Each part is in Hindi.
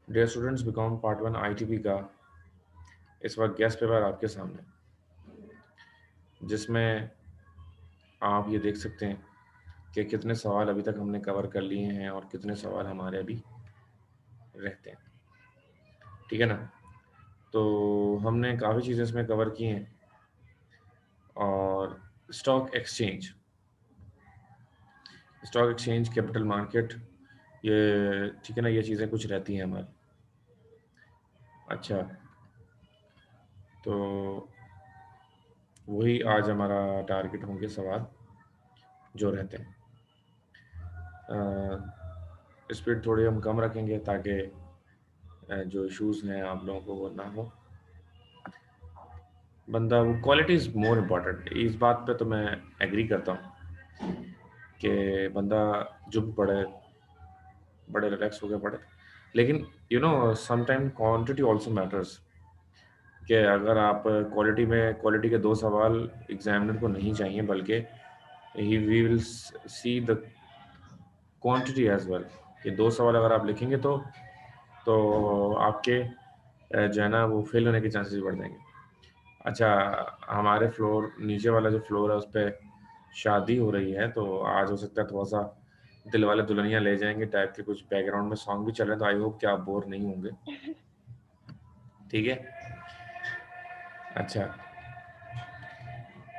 Dear students, BCom part 1 ITP का इस वक्त गेस्ट पेपर आपके सामने, जिसमें आप ये देख सकते हैं कि कितने सवाल अभी तक हमने कवर कर लिए हैं और कितने सवाल हमारे अभी रहते हैं। ठीक है ना? तो हमने काफ़ी चीज़ें इसमें कवर की हैं। और स्टॉक एक्सचेंज, कैपिटल मार्केट, ये ठीक है ना, ये चीज़ें कुछ रहती हैं हमारी। अच्छा, तो वही आज हमारा टारगेट होंगे सवाल जो रहते हैं। स्पीड थोड़ी हम कम रखेंगे ताकि जो इश्यूज हैं आप लोगों को वो ना हो। बंदा वो क्वालिटी इज़ मोर इम्पॉर्टेंट, इस बात पे तो मैं एग्री करता हूँ कि बंदा जो भी पढ़े बड़े रिलैक्स होकर पढ़े। लेकिन समटाइम क्वांटिटी आल्सो मैटर्स, कि अगर आप क्वालिटी के 2 सवाल एग्जामिनर को नहीं चाहिए, बल्कि ही we will see the quantity as well. कि 2 सवाल अगर आप लिखेंगे तो आपके जो है ना वो फेल होने के चांसेस बढ़ जाएंगे। अच्छा, हमारे फ्लोर नीचे वाला जो फ्लोर है उस पे शादी हो रही है, तो आज हो सकता है थोड़ा सा दिल वाले दुल्हनिया ले जाएंगे टाइप के कुछ बैकग्राउंड में सॉन्ग भी चल रहे हैं, तो आई होप कि आप बोर नहीं होंगे। ठीक है? अच्छा,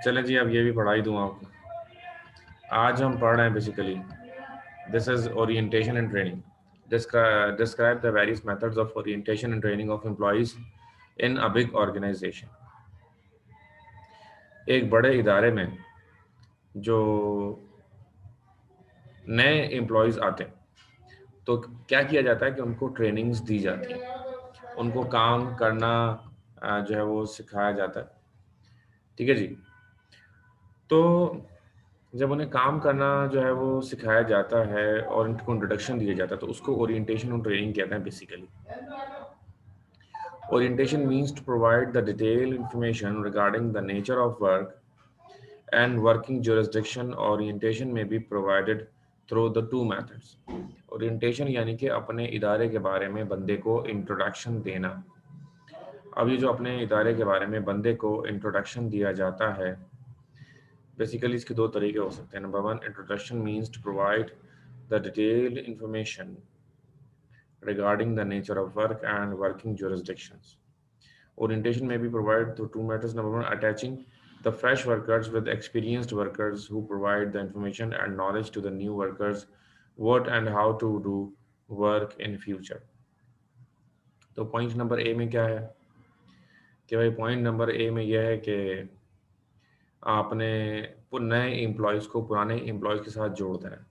चलें जी, अब ये भी पढ़ा ही दूँ आपको। आज हम पढ़ रहे हैं basically, this is orientation and training. Describe the various methods of orientation and training of employees in a big organization। एक बड़े इदारे में जो नए एम्प्लॉयज़ आते हैं, तो क्या किया जाता है कि उनको ट्रेनिंग्स दी जाती हैं, उनको काम करना जो है वो सिखाया जाता है। ठीक है जी? तो जब उन्हें काम करना जो है वो सिखाया जाता है और उनको इंट्रोडक्शन दिया जाता है, तो उसको ओरिएंटेशन और ट्रेनिंग कहते हैं basically. Orientation means to provide the detailed information regarding the nature of work and working jurisdiction। Orientation may be provided through the two methods। Orientation यानी कि अपने इदारे के बारे में बंदे को इंट्रोडक्शन देना। अब ये जो अपने इदारे के बारे में बंदे को इंट्रोडक्शन दिया जाता है, बेसिकली इसके 2 तरीके हो सकते हैं। Number 1, introduction means to provide the detailed information regarding the nature of work and working jurisdictions। Orientation may be provided through two methods. Number 1, attaching the fresh workers with experienced workers who provide the information and knowledge to the new workers what and how to do work in future। तो पॉइंट नंबर ए में क्या है कि भाई, पॉइंट नंबर ए में यह है कि आपने नए एम्प्लॉयज़ को पुराने एम्प्लॉयज़ के साथ जोड़ना है।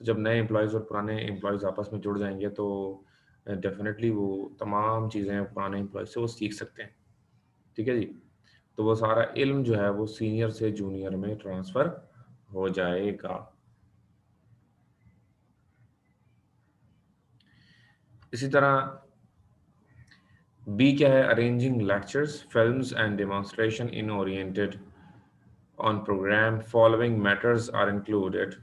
तो जब नए एम्प्लॉयज़ और पुराने एम्प्लॉयज़ आपस में जुड़ जाएंगे, तो डेफिनेटली वो तमाम चीज़ें पुराने एम्प्लॉयज़ से वो सीख सकते हैं। ठीक है जी? तो वो सारा इल्म जो है वो सीनियर से जूनियर में ट्रांसफ़र हो जाएगा। इसी तरह बी क्या है? Arranging lectures, films and demonstration in oriented on programme following matters are included.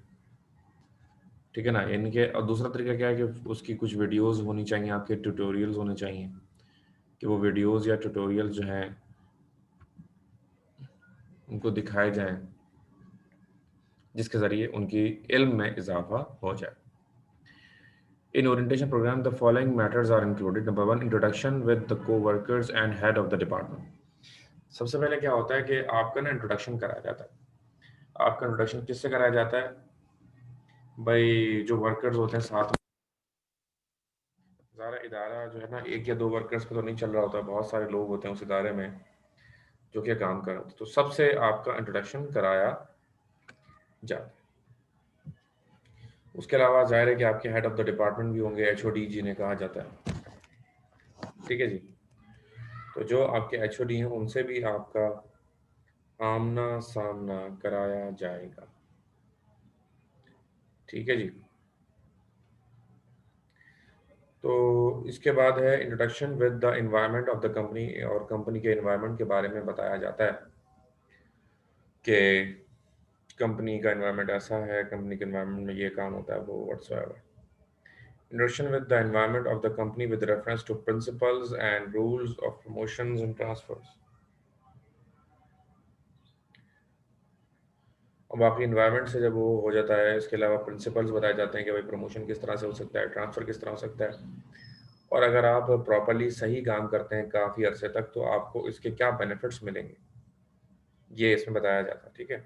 ठीक है ना? इनके और दूसरा तरीका क्या है कि उसकी कुछ वीडियोज़ होनी चाहिए, आपके ट्यूटोरियल्स होने चाहिए, कि वो वीडियोज़ या ट्यूटोरियल जो हैं उनको दिखाए जाएँ, जिसके ज़रिए उनकी इल्म में इजाफ़ा हो जाए। In orientation program, the following matters are included. Number 1, introduction with the co-workers and head of the department। सबसे पहले क्या होता है कि आपका ना इंट्रोडक्शन कराया जाता है। आपका इंट्रोडक्शन किससे कराया जाता है? भाई, जो वर्कर्स होते हैं साथ में। ज़ारा इदारा जो है ना, एक या दो वर्कर्स पे तो नहीं चल रहा होता, बहुत सारे लोग होते हैं उस इदारे में जो कि काम कर रहे होते हैं। तो सबसे आपका इंट्रोडक्शन कराया जाता है। उसके अलावा ज़ाहिर है कि आपके हेड ऑफ द डिपार्टमेंट भी होंगे, एचओडी जिन्हें कहा जाता है। ठीक है जी? तो जो आपके एचओडी हैं उनसे भी आपका आमना सामना कराया जाएगा। ठीक है जी? तो इसके बाद है introduction with the environment of the company, और कंपनी के एनवायरनमेंट के बारे में बताया जाता है कि कंपनी का एनवायरनमेंट ऐसा है, कंपनी के एनवायरनमेंट में ये काम होता है, वो whatsoever. Introduction with the environment of the company with reference to principles and rules of promotions and transfers. और बाकी इन्वायरमेंट से जब वो हो जाता है, इसके अलावा प्रिंसिपल्स बताए जाते हैं कि भाई प्रमोशन किस तरह से हो सकता है, ट्रांसफ़र किस तरह हो सकता है, और अगर आप प्रॉपर्ली सही काम करते हैं काफ़ी अरसे तक तो आपको इसके क्या बेनिफिट्स मिलेंगे, ये इसमें बताया जाता है। ठीक है।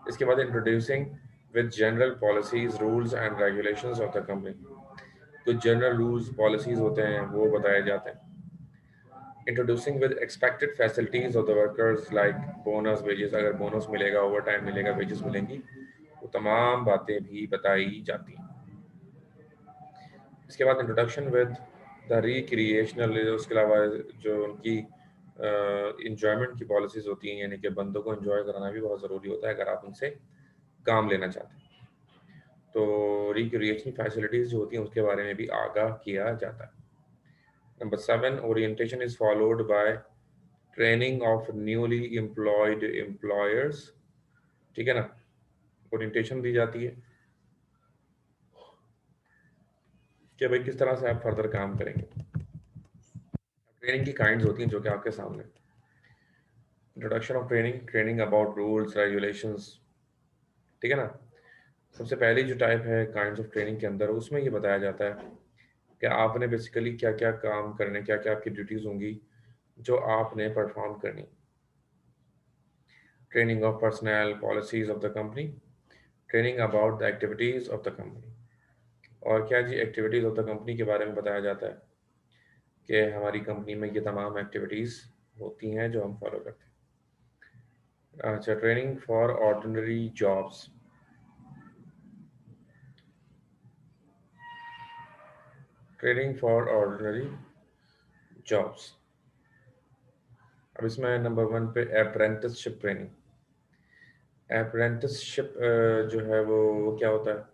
इसके बाद introducing with general policies rules and regulations of the company. कुछ जनरल रूल्स पॉलिसीज होते हैं वो बताए जाते हैं। Introducing with expected facilities of the workers like bonus, wages, अगर बोनस मिलेगा, ओवर टाइम मिलेगा, वेजेस मिलेंगी, वो तमाम बातें भी बताई जाती हैं। इसके बाद इंट्रोडक्शन विद द रिक्रिएशनल, उसके अलावा जो उनकी इंजॉयमेंट की पॉलिसीज होती हैं, यानी कि बंदों को एंजॉय कराना भी बहुत ज़रूरी होता है अगर आप उनसे काम लेना चाहते हैं। तो रिक्रिएशनल फैसिलिटीज़ जो होती हैं उसके बारे में भी आगाह किया जाता है। Number 7, orientation is followed by training of newly employed employers. ठीक है ना, ओरिएंटेशन दी जाती है कि भाई किस तरह से आप फर्दर काम करेंगे। ट्रेनिंग की काइंड्स होती हैं जो कि आपके सामने। Introduction of training, training about rules regulations. ठीक है ना, सबसे पहली जो टाइप है काइंड्स ऑफ ट्रेनिंग के अंदर, उसमें ये बताया जाता है कि आपने बेसिकली क्या क्या काम करने, क्या क्या आपकी ड्यूटीज़ होंगी जो आपने परफॉर्म करनी। Training of personal policies of the company, training about the activities of the company. और क्या जी, एक्टिविटीज़ ऑफ द कंपनी के बारे में बताया जाता है कि हमारी कंपनी में ये तमाम एक्टिविटीज़ होती हैं जो हम फॉलो करते हैं। अच्छा, training for ordinary jobs. Training for ordinary jobs. अब इसमें नंबर 1 पे अप्रेंटिसशिप ट्रेनिंग। अप्रेंटिसशिप जो है वो क्या होता है,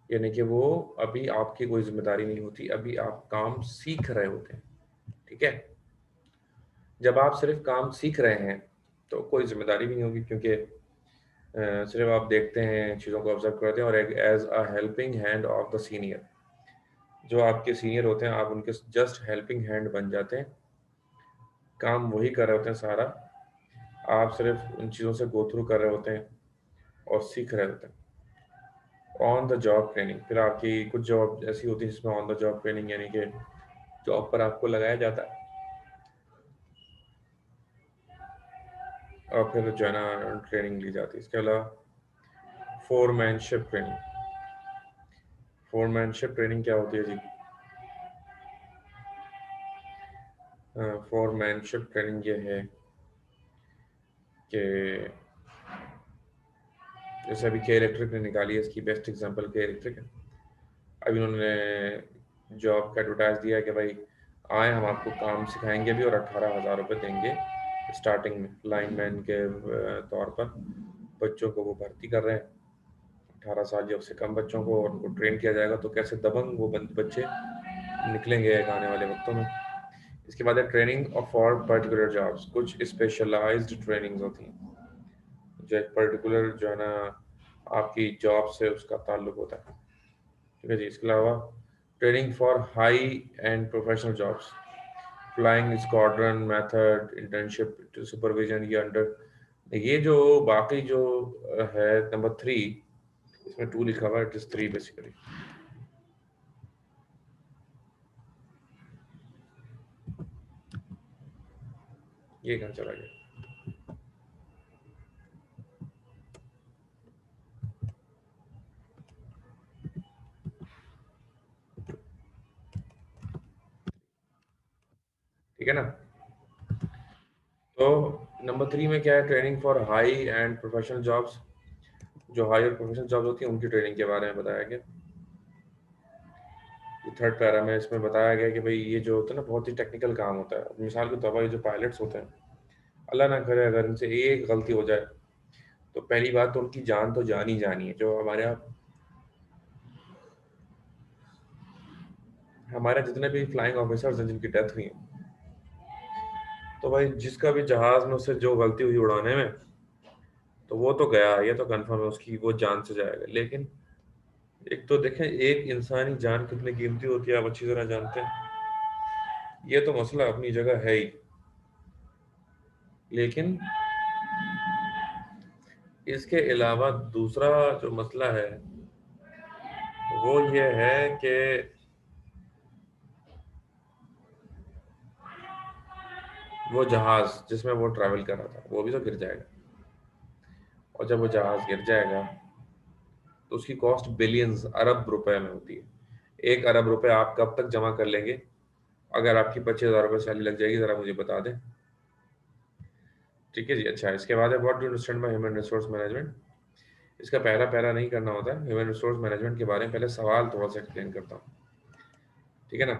यानी कि वो अभी आपकी कोई जिम्मेदारी नहीं होती, अभी आप काम सीख रहे होते हैं। ठीक है, जब आप सिर्फ काम सीख रहे हैं तो कोई जिम्मेदारी भी नहीं होगी, क्योंकि सिर्फ आप देखते हैं, चीज़ों को ऑब्जर्व करते हैं और as a helping hand of the senior. जो आपके सीनियर होते हैं आप उनके जस्ट हेल्पिंग हैंड बन जाते हैं, काम वही कर रहे होते हैं सारा, आप सिर्फ उन चीज़ों से गो थ्रू कर रहे होते हैं और सीख रहे होते हैं। ऑन द जॉब ट्रेनिंग, फिर आपकी कुछ जॉब ऐसी होती है जिसमें ऑन द जॉब ट्रेनिंग, यानी कि जॉब पर आपको लगाया जाता है और फिर जो है ना ट्रेनिंग ली जाती है। इसके अलावा फोरमैनशिप ट्रेनिंग। फोरमैनशिप ट्रेनिंग क्या होती है जी? फोरमैनशिप ट्रेनिंग ये है कि जैसे अभी के इलेक्ट्रिक ने निकाली है, इसकी बेस्ट एग्जांपल के इलेक्ट्रिक है। अभी उन्होंने जॉब का एडवर्टाइज दिया है कि भाई आए, हम आपको काम सिखाएंगे भी और 18,000 रुपये देंगे स्टार्टिंग में, लाइनमैन के तौर पर बच्चों को वो भर्ती कर रहे हैं। 18 साल जब से कम बच्चों को, और उनको ट्रेन किया जाएगा तो कैसे दबंग वो बच्चे निकलेंगे आने वाले वक्तों में। इसके बाद है training of for particular jobs. कुछ स्पेशलाइज्ड ट्रेनिंग्स होती हैं जो एक पर्टिकुलर जो है ना आपकी जॉब से उसका ताल्लुक होता है। ठीक है जी। इसके अलावा training for high and professional jobs, flying squadron method, internship, supervision, ये अंडर, ये जो बाकी जो है नंबर 3, इसमें 2 लिखा हुआ है, इट इज 3 बेसिकली। ये कहाँ चला गया? ठीक है ना, तो नंबर 3 में क्या है, training for high and professional jobs. जो हाई और प्रोफेशनल जॉब्स होती हैं उनकी ट्रेनिंग के बारे में बताया गया। थर्ड पैरा में इसमें बताया गया कि भाई ये जो होता है ना बहुत ही टेक्निकल काम होता है। मिसाल के तौर पर ये जो पायलट्स होते हैं, अल्लाह ना करे अगर इनसे एक गलती हो जाए तो पहली बात तो उनकी जान तो जानी ही जानी है। जो हमारे जितने भी फ्लाइंग ऑफिसर्स हैं जिनकी डेथ हुई है, तो भाई जिसका भी जहाज में उससे जो गलती हुई उड़ाने में, तो वो तो गया, ये तो कंफर्म है उसकी वो जान से जाएगा। लेकिन एक तो देखें, एक इंसानी जान कितनी कीमती होती है आप अच्छी तरह जानते हैं। ये तो मसला अपनी जगह है ही, लेकिन इसके अलावा दूसरा जो मसला है वो ये है कि वो जहाज जिसमें वो ट्रैवल कर रहा था वो भी तो गिर जाएगा। और जब वो जहाज गिर जाएगा तो उसकी कॉस्ट बिलियंस अरब रुपए में होती है। 1 अरब रुपए आप कब तक जमा कर लेंगे? अगर आपकी 25,000 रुपये सैलरी लग जाएगी, जरा मुझे बता दें। ठीक है जी। अच्छा, इसके बाद है what do understand by human resource management. इसका पहला पैरा नहीं करना होता है। ह्यूमन रिसोर्स मैनेजमेंट के बारे में पहले सवाल थोड़ा सा एक्सप्लेन करता हूँ, ठीक है ना।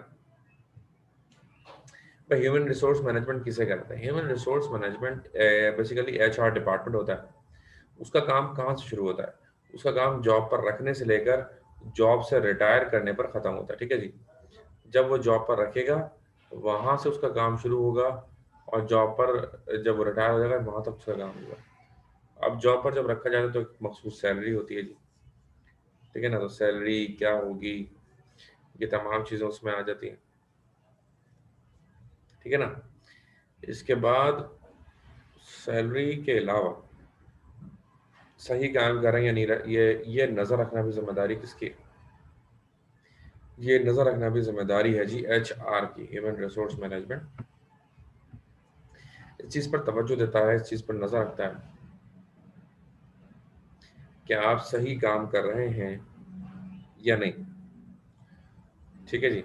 भाई ह्यूमन रिसोर्स मैनेजमेंट किसे कहते हैं? Human resource management basically HR department होता है। उसका काम कहाँ से शुरू होता है? उसका काम जॉब पर रखने से लेकर जॉब से रिटायर करने पर ख़त्म होता है, ठीक है जी। जब वो जॉब पर रखेगा वहाँ से उसका काम शुरू होगा, और जॉब पर जब वो रिटायर हो जाएगा वहाँ तक उसका काम होगा। अब जॉब पर जब रखा जाता है तो एक मखसूस सैलरी होती है जी, ठीक है ना। तो सैलरी क्या होगी, ये तमाम चीज़ें उसमें आ जाती हैं, ठीक है ना। इसके बाद सैलरी के अलावा सही काम कर रहे हैं या नहीं ये नज़र रखना भी जिम्मेदारी किसकी है? ये नज़र रखना भी जिम्मेदारी है जी एचआर की। ह्यूमन रिसोर्स मैनेजमेंट इस चीज़ पर तवज्जो देता है, इस चीज़ पर नज़र रखता है कि आप सही काम कर रहे हैं या नहीं, ठीक है जी।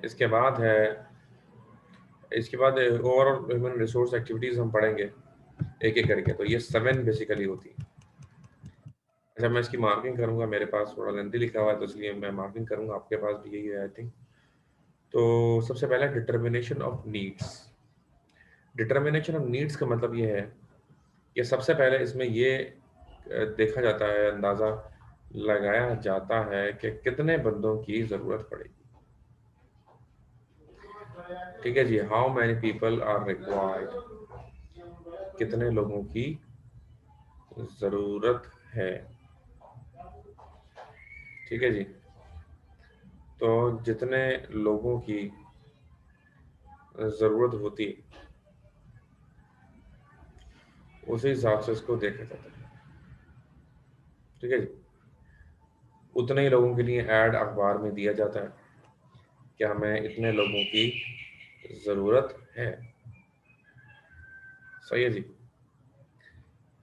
इसके बाद है, इसके बाद ओवरऑल ह्यूमन रिसोर्स एक्टिविटीज़ हम पढ़ेंगे एक एक करके। तो ये 7 बेसिकली होती है। अच्छा, मैं इसकी मार्किंग करूंगा, मेरे पास थोड़ा लेंथी लिखा हुआ है तो इसलिए मैं मार्किंग करूंगा, आपके पास भी यही है आई थिंक। तो सबसे पहला determination of needs. Determination of needs का मतलब ये है कि सबसे पहले इसमें ये देखा जाता है, अंदाज़ा लगाया जाता है कि कितने बंदों की ज़रूरत पड़ेगी, ठीक है जी। How many people are required, कितने लोगों की ज़रूरत है, ठीक है जी। तो जितने लोगों की ज़रूरत होती है उसी हिसाब से इसको देखा जाता है, ठीक है जी। उतने ही लोगों के लिए ऐड अखबार में दिया जाता है कि हमें इतने लोगों की ज़रूरत है, सही है जी।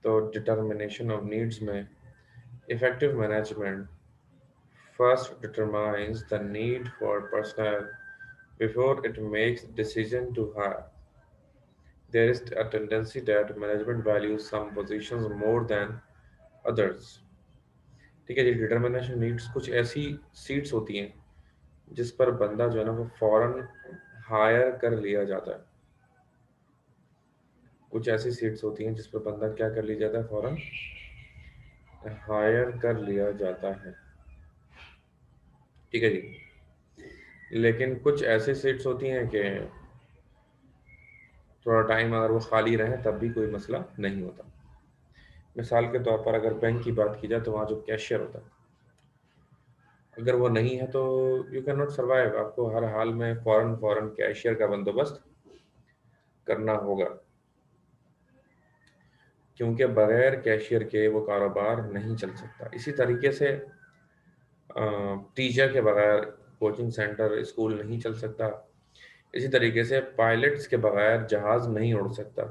तो डिटर्मिनेशन ऑफ नीड्स में effective management first determines the need for personnel before it makes decision to hire. There is a tendency that management values some positions more than others. ठीक है जी। डिटर्मिनेशन नीड्स कुछ ऐसी सीट्स होती हैं जिस पर बंदा जो है ना वो फौरन हायर कर लिया जाता है। कुछ ऐसी सीट्स होती हैं जिस पर बंदा क्या कर लिया जाता है, फौरन हायर कर लिया जाता है, ठीक है जी। लेकिन कुछ ऐसी सीट्स होती हैं कि थोड़ा टाइम अगर वो खाली रहे तब भी कोई मसला नहीं होता। मिसाल के तौर पर अगर बैंक की बात की जाए तो वहाँ जो कैशियर होता है, अगर वो नहीं है तो यू कैन नॉट सर्वाइव। आपको हर हाल में फौरन फौरन कैशियर का बंदोबस्त करना होगा, क्योंकि बगैर कैशियर के वो कारोबार नहीं चल सकता। इसी तरीके से टीचर के बगैर कोचिंग सेंटर स्कूल नहीं चल सकता। इसी तरीके से पायलट्स के बगैर जहाज़ नहीं उड़ सकता,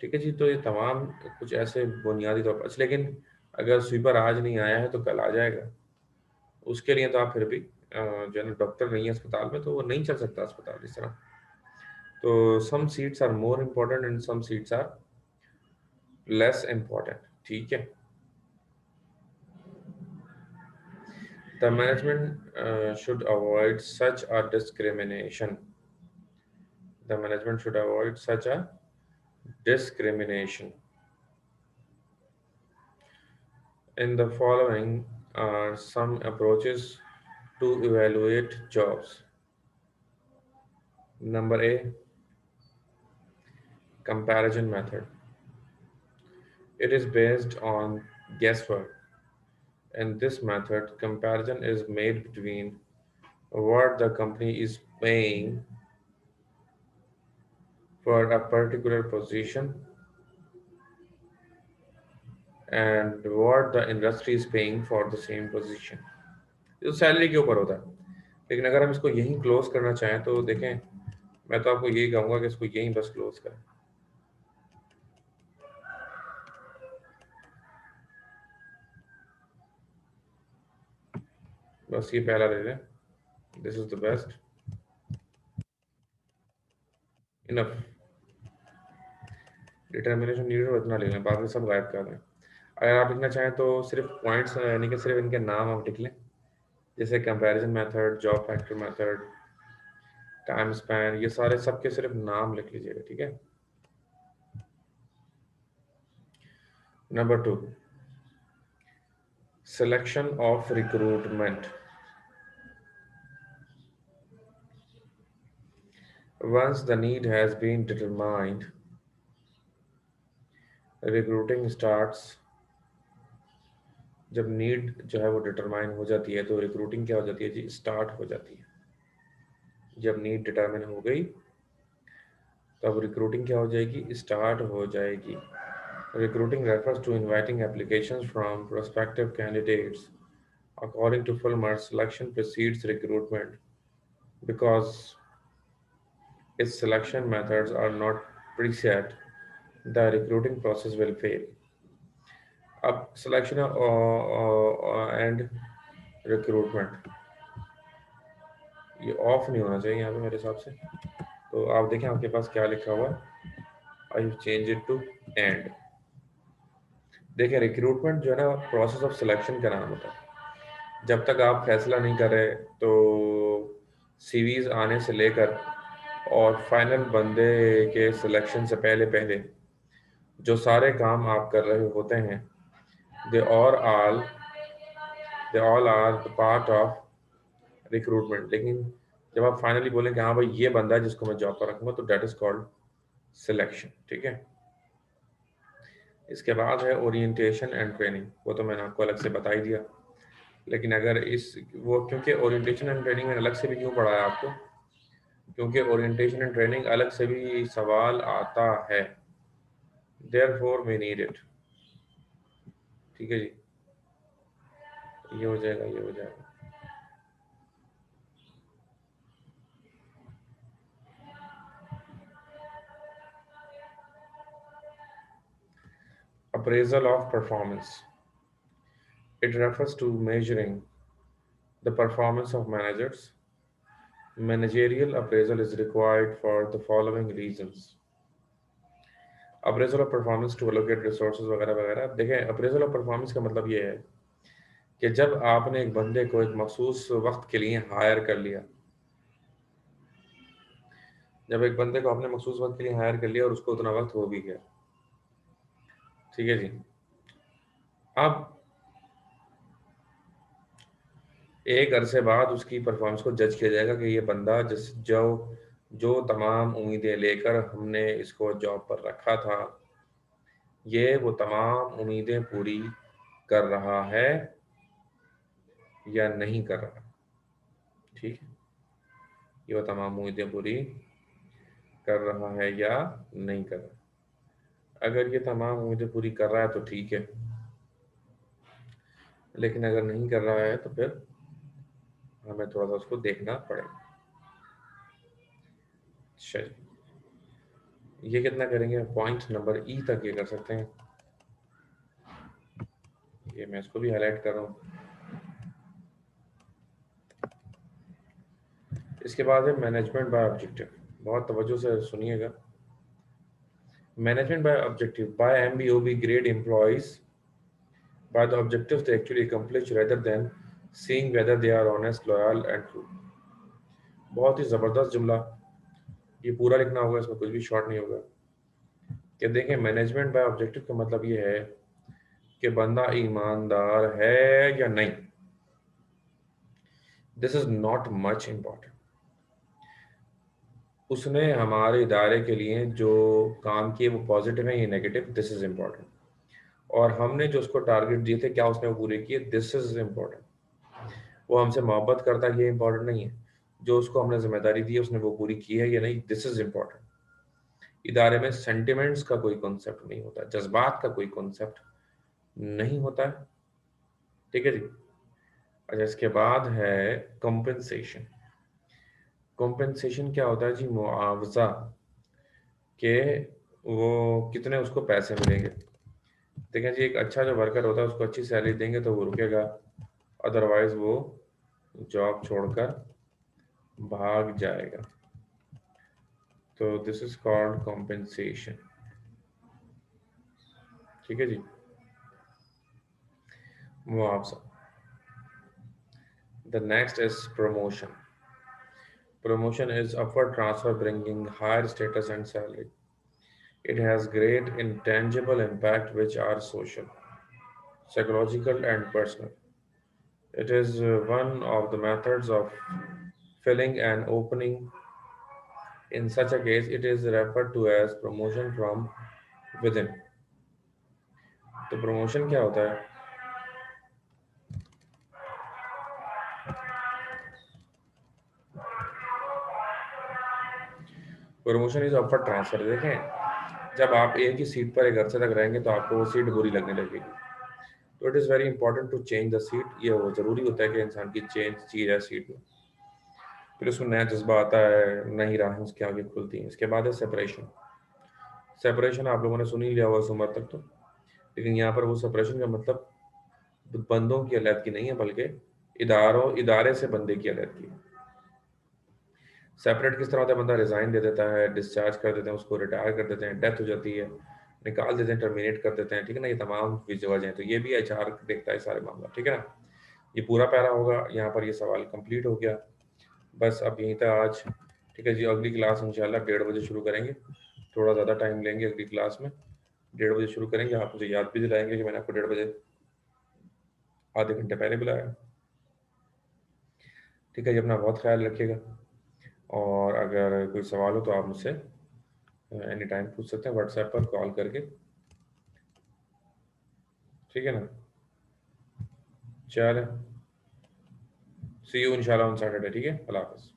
ठीक है जी। तो ये तमाम कुछ ऐसे बुनियादी तौर पर, लेकिन अगर स्वीपर आज नहीं आया है तो कल आ जाएगा। उसके लिए तो आप फिर भी जो है ना, डॉक्टर नहीं है अस्पताल में तो वो नहीं चल सकता अस्पताल इस तरह। तो some seats are more important and some seats are less important, ठीक है। The management should avoid such a discrimination. The management should avoid such a discrimination. In the following are some approaches to evaluate jobs. Number A, comparison method. It is based on guesswork. In this method, comparison is made between what the company is paying for a particular position and what the industry is paying for the same position. ये तो सैलरी के ऊपर होता है, लेकिन अगर हम इसको यहीं क्लोज करना चाहें तो देखें, मैं तो आपको यही कहूँगा कि इसको यहीं बस क्लोज करें। बस ये पहला ले लें, this is the best, enough. Determination needed उतना ले लें, बाकी सब गायब कर दें। अगर आप लिखना चाहें तो सिर्फ पॉइंट्स यानी कि सिर्फ इनके नाम आप लिख लें, जैसे comparison method, job factor method, time span, ये सारे सबके सिर्फ नाम लिख लीजिएगा, ठीक है। Number 2, selection of recruitment. Once the need has been determined, recruiting starts। जब नीड जो है वो डिटरमाइन हो जाती है तो रिक्रूटिंग क्या हो जाती है जी, स्टार्ट हो जाती है। जब नीड डिटरमाइन हो गई तब रिक्रूटिंग क्या हो जाएगी, स्टार्ट हो जाएगी। Recruiting refers to inviting applications from prospective candidates. According to Fulmer, selection precedes recruitment because if selection methods are not preset, the recruiting process will fail. अब सिलेक्शन एंड रिक्रूटमेंट ये ऑफ नहीं होना चाहिए यहाँ पे मेरे हिसाब से, तो आप देखें आपके पास क्या लिखा हुआ है, I change it to and. देखें रिक्रूटमेंट जो है ना प्रोसेस ऑफ सिलेक्शन का नाम होता है। जब तक आप फैसला नहीं कर रहे तो सीवीज आने से लेकर और फाइनल बंदे के सिलेक्शन से पहले पहले जो सारे काम आप कर रहे होते हैं, they all are the part of recruitment. लेकिन जब आप फाइनली बोलें कि हाँ भाई ये बंदा है जिसको मैं जॉब पर रखूंगा, तो डेट इज कॉल्ड सिलेक्शन, ठीक है। इसके बाद है ओरिएंटेशन एंड ट्रेनिंग, वो तो मैंने आपको अलग से बता ही दिया, लेकिन अगर इस वो क्योंकि ओरिएंटेशन एंड ट्रेनिंग मैंने अलग से भी क्यों पढ़ाया आपको, क्योंकि ओरिएंटेशन एंड ट्रेनिंग अलग से भी सवाल आता है, देयरफॉर वी नीड इट, ठीक है जी। ये हो जाएगा, ये हो जाएगा। Appraisal of performance. It refers to measuring the performance of managers. Managerial appraisal is required for the following reasons. Appraisal of performance to allocate resources वगैरह वगैरह। देखें appraisal of performance का मतलब ये है कि जब आपने एक बंदे को एक मखसूस वक्त के लिए हायर कर लिया, जब एक बंदे को आपने मखसूस वक्त के लिए हायर कर लिया और उसको उतना वक्त हो भी गया, ठीक है जी। अब एक अरसे बाद उसकी परफॉर्मेंस को जज किया जाएगा कि ये बंदा जिस जो जो तमाम उम्मीदें लेकर हमने इसको जॉब पर रखा था, ये वो तमाम उम्मीदें पूरी कर रहा है या नहीं कर रहा, ठीक है। ये वो तमाम उम्मीदें पूरी कर रहा है या नहीं कर रहा। अगर ये तमाम उम्मीदें पूरी कर रहा है तो ठीक है, लेकिन अगर नहीं कर रहा है तो फिर हमें थोड़ा सा उसको देखना पड़ेगा। चलिए, ये कितना करेंगे, पॉइंट नंबर ई तक ये कर सकते हैं। ये मैं इसको भी हाईलाइट कर रहा हूँ। इसके बाद है मैनेजमेंट बाय ऑब्जेक्टिव, बहुत तवज्जो से सुनिएगा। Management by objective, by MBOB grade employees by the objectives they actually accomplish rather than seeing whether they are honest, loyal and true। बहुत ही ज़बरदस्त जुमला, ये पूरा लिखना होगा, इसमें कुछ भी शॉर्ट नहीं होगा। कि देखें मैनेजमेंट बाय ऑब्जेक्टिव का मतलब ये है कि बंदा ईमानदार है या नहीं। This is not much important. उसने हमारे इदारे के लिए जो काम किए वो पॉजिटिव है या नेगेटिव, दिस इज इम्पॉर्टेंट। और हमने जो उसको टारगेट दिए थे क्या उसने वो पूरे किए, दिस इज इम्पोर्टेंट। वो हमसे मोहब्बत करता है, ये इंपॉर्टेंट नहीं है। जो उसको हमने जिम्मेदारी दी है उसने वो पूरी की है या नहीं, दिस इज इम्पोर्टेंट। इदारे में सेंटिमेंट्स का कोई कॉन्सेप्ट नहीं होता, जज्बात का कोई कॉन्सेप्ट नहीं होता है। ठीक है जी। अच्छा, इसके बाद है कॉम्पेंसेशन। कॉम्पेंसेशन क्या होता है जी, मुआवजा के वो कितने उसको पैसे मिलेंगे। देखें जी, एक अच्छा जो वर्कर होता है उसको अच्छी सैलरी देंगे तो वो रुकेगा, अदरवाइज वो जॉब छोड़कर भाग जाएगा। तो दिस इज कॉल्ड कॉम्पेंसेशन। ठीक है जी। मुआवजा। The next is promotion. Promotion is upward transfer bringing higher status and salary. It has great intangible impact which are social, psychological and personal. It is one of the methods of filling an opening. In such a case, it is referred to as promotion from within. तो promotion क्या होता है? Promotion is upward transfer। देखें, जब आप एक ही सीट पर एक अरसे तक रहेंगे तो आपको वो सीट बुरी लगने लगेगी। तो it is very important to change the seat. ये वो ज़रूरी होता है कि इंसान की चेंज चीज़ है सीट में। फिर उसमें नया जज्बा आता है, नई राहें उसके आगे खुलती हैं। इसके बाद है सेपरेशन। सेपरेशन आप लोगों ने सुन ही लिया हुआ इस उम्र तक तो, लेकिन यहाँ पर वो सेपरेशन का मतलब बंदों की अलहदगी नहीं है, बल्कि इदारे से बंदे की अलहदगी। सेपरेट किस तरह होता है, बंदा रिजाइन दे देता है, डिस्चार्ज कर देते हैं उसको, रिटायर कर देते हैं, डेथ हो जाती है, निकाल देते हैं, टर्मिनेट कर देते हैं। ठीक है ना, ये तमाम वजह हैं। तो ये भी HR देखता है सारे मामला। ठीक है ना, ये पूरा पैरा होगा, यहाँ पर ये सवाल कंप्लीट हो गया। बस अब यहीं तक आज। ठीक है जी, अगली क्लास इंशाल्लाह 1:30 बजे शुरू करेंगे। थोड़ा ज़्यादा टाइम लेंगे अगली क्लास में, 1:30 बजे शुरू करेंगे। आप मुझे याद भी दिलाएंगे कि मैंने आपको 1:30 बजे आधे घंटे पहले बुलाया। ठीक है जी, अपना बहुत ख्याल रखिएगा। और अगर कोई सवाल हो तो आप मुझसे एनी टाइम पूछ सकते हैं, व्हाट्सएप पर कॉल करके। ठीक है ना, चलें, सी यू इंशाल्लाह ऑन सैटरडे। ठीक है, अल्लाह हाफ़िज़।